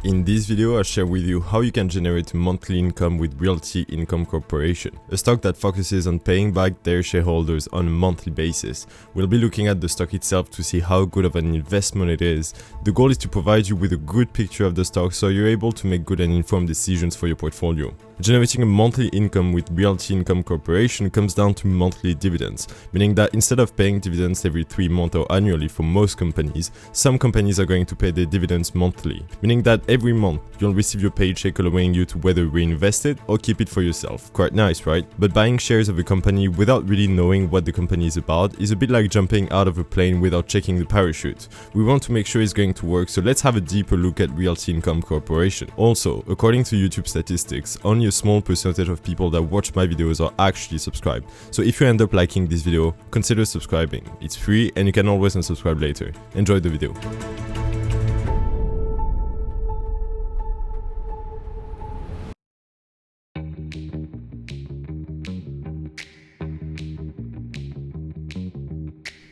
In this video, I'll share with you how you can generate monthly income with Realty Income Corporation, a stock that focuses on paying back their shareholders on a monthly basis. We'll be looking at the stock itself to see how good of an investment it is. The goal is to provide you with a good picture of the stock so you're able to make good and informed decisions for your portfolio. Generating a monthly income with Realty Income Corporation comes down to monthly dividends, meaning that instead of paying dividends every 3 months or annually for most companies, some companies are going to pay their dividends monthly, meaning that every month you'll receive your paycheck allowing you to whether reinvest it or keep it for yourself. Quite nice, right? But buying shares of a company without really knowing what the company is about is a bit like jumping out of a plane without checking the parachute. We want to make sure it's going to work, so let's have a deeper look at Realty Income Corporation. Also, according to YouTube statistics, only a small percentage of people that watch my videos are actually subscribed. So if you end up liking this video, consider subscribing. It's free and you can always unsubscribe later. Enjoy the video.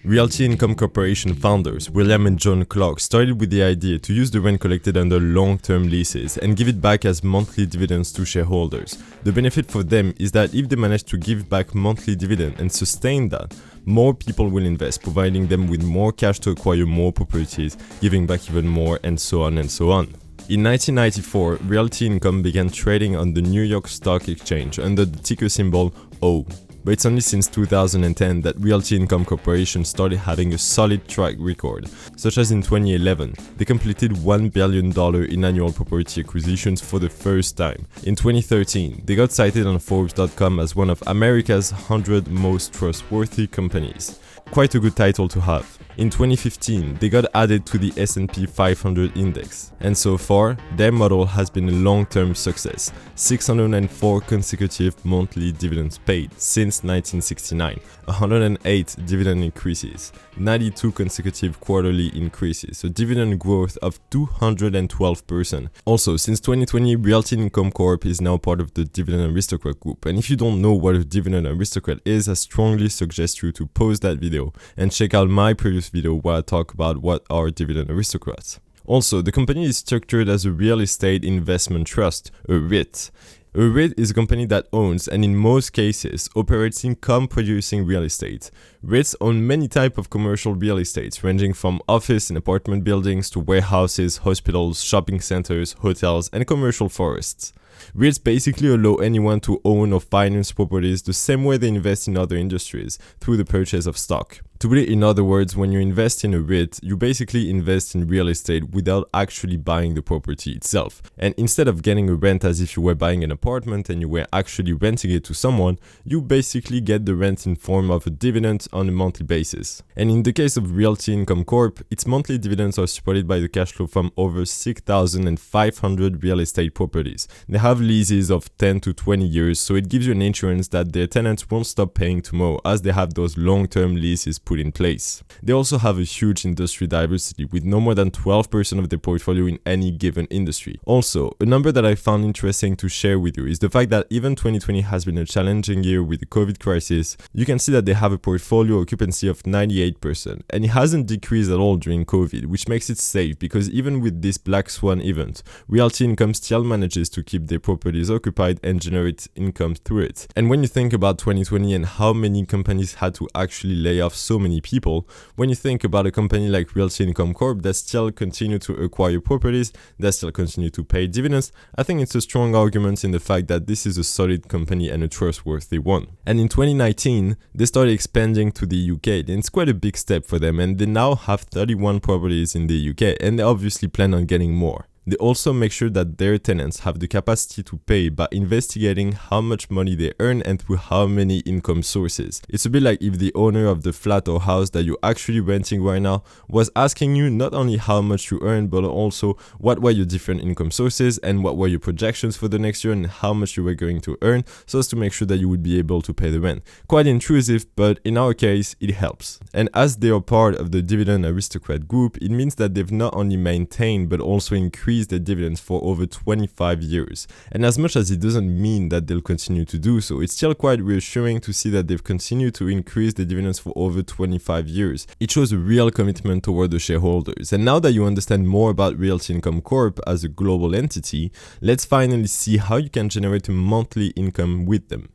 Realty Income Corporation founders William and John Clark started with the idea to use the rent collected under long-term leases and give it back as monthly dividends to shareholders. The benefit for them is that if they manage to give back monthly dividend and sustain that, more people will invest, providing them with more cash to acquire more properties, giving back even more, and so on and so on. In 1994, Realty Income began trading on the New York Stock Exchange under the ticker symbol O. But it's only since 2010 that Realty Income Corporation started having a solid track record, such as in 2011, they completed $1 billion in annual property acquisitions for the first time. In 2013, they got cited on Forbes.com as one of America's 100 most trustworthy companies. Quite a good title to have. In 2015, they got added to the S&P 500 index, and so far, their model has been a long-term success. 604 consecutive monthly dividends paid since 1969, 108 dividend increases, 92 consecutive quarterly increases, a dividend growth of 212%. Also, since 2020, Realty Income Corp is now part of the Dividend Aristocrat Group, and if you don't know what a Dividend Aristocrat is, I strongly suggest you to pause that video and check out my previous video where I talk about what are Dividend Aristocrats. Also, the company is structured as a real estate investment trust, a REIT. A REIT is a company that owns and in most cases operates income-producing real estate. REITs own many types of commercial real estate, ranging from office and apartment buildings to warehouses, hospitals, shopping centers, hotels, and commercial forests. REITs basically allow anyone to own or finance properties the same way they invest in other industries, through the purchase of stock. To put it in other words, when you invest in a REIT, you basically invest in real estate without actually buying the property itself. And instead of getting a rent as if you were buying an apartment and you were actually renting it to someone, you basically get the rent in form of a dividend on a monthly basis. And in the case of Realty Income Corp, its monthly dividends are supported by the cash flow from over 6,500 real estate properties. They have leases of 10 to 20 years, so it gives you an insurance that their tenants won't stop paying tomorrow as they have those long-term leases put in place. They also have a huge industry diversity with no more than 12% of their portfolio in any given industry. Also, a number that I found interesting to share with you is the fact that even 2020 has been a challenging year with the COVID crisis. You can see that they have a portfolio occupancy of 98% and it hasn't decreased at all during COVID, which makes it safe because even with this black swan event, Realty Income still manages to keep their properties occupied and generate income through it. And when you think about 2020 and how many companies had to actually lay off so many people, when you think about a company like Realty Income Corp that still continue to acquire properties, that still continue to pay dividends, I think it's a strong argument in the fact that this is a solid company and a trustworthy one. And in 2019, they started expanding to the UK, and it's quite a big step for them, and they now have 31 properties in the UK, and they obviously plan on getting more. They also make sure that their tenants have the capacity to pay by investigating how much money they earn and through how many income sources. It's a bit like if the owner of the flat or house that you're actually renting right now was asking you not only how much you earn, but also what were your different income sources and what were your projections for the next year and how much you were going to earn, so as to make sure that you would be able to pay the rent. Quite intrusive, but in our case, it helps. And as they are part of the Dividend Aristocrat Group, it means that they've not only maintained but also increased increased their dividends for over 25 years. And as much as it doesn't mean that they'll continue to do so, it's still quite reassuring to see that they've continued to increase their dividends for over 25 years. It shows a real commitment toward the shareholders. And now that you understand more about Realty Income Corp as a global entity, let's finally see how you can generate a monthly income with them.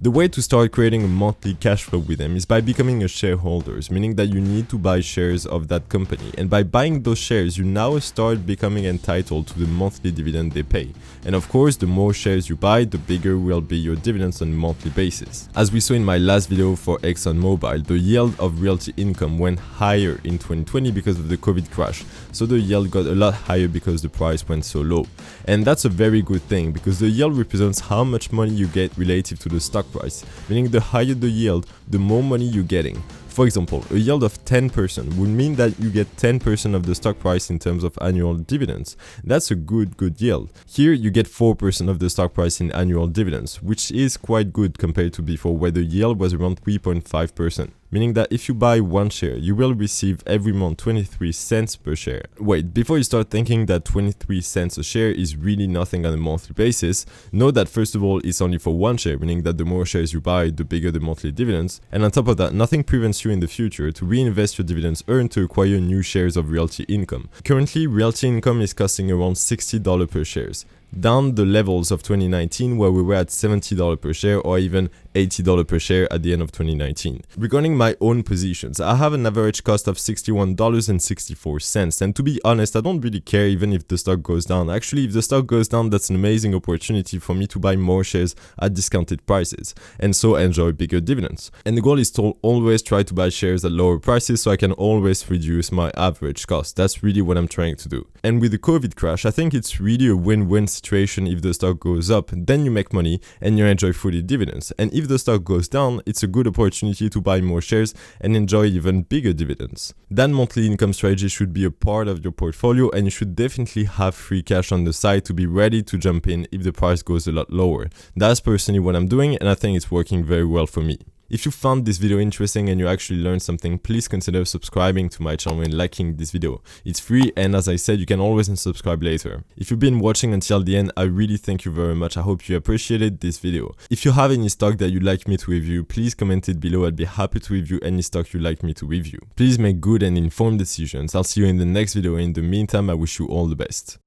The way to start creating a monthly cash flow with them is by becoming a shareholder, meaning that you need to buy shares of that company. And by buying those shares, you now start becoming entitled to the monthly dividend they pay. And of course, the more shares you buy, the bigger will be your dividends on a monthly basis. As we saw in my last video for ExxonMobil, the yield of Realty Income went higher in 2020 because of the COVID crash. So the yield got a lot higher because the price went so low. And that's a very good thing because the yield represents how much money you get relative to the stock price, meaning the higher the yield, the more money you're getting. For example, a yield of 10% would mean that you get 10% of the stock price in terms of annual dividends. That's a good yield. Here you get 4% of the stock price in annual dividends, which is quite good compared to before where the yield was around 3.5%. Meaning that if you buy one share, you will receive every month 23 cents per share. Wait, before you start thinking that 23 cents a share is really nothing on a monthly basis, know that first of all, it's only for one share, meaning that the more shares you buy, the bigger the monthly dividends. And on top of that, nothing prevents you in the future to reinvest your dividends earned to acquire new shares of Realty Income. Currently, Realty Income is costing around $60 per share, down the levels of 2019 where we were at $70 per share or even $80 per share at the end of 2019. Regarding my own positions, I have an average cost of $61.64, and to be honest, I don't really care even if the stock goes down. Actually, if the stock goes down, that's an amazing opportunity for me to buy more shares at discounted prices and so enjoy bigger dividends. And the goal is to always try to buy shares at lower prices so I can always reduce my average cost. That's really what I'm trying to do. And with the COVID crash, I think it's really a win-win situation. If the stock goes up, then you make money and you enjoy fully dividends. And if the stock goes down, it's a good opportunity to buy more shares and enjoy even bigger dividends. That monthly income strategy should be a part of your portfolio, and you should definitely have free cash on the side to be ready to jump in if the price goes a lot lower. That's personally what I'm doing, and I think it's working very well for me. If you found this video interesting and you actually learned something, please consider subscribing to my channel and liking this video. It's free, and as I said, you can always unsubscribe later. If you've been watching until the end, I really thank you very much. I hope you appreciated this video. If you have any stock that you'd like me to review, please comment it below. I'd be happy to review any stock you'd like me to review. Please make good and informed decisions. I'll see you in the next video. In the meantime, I wish you all the best.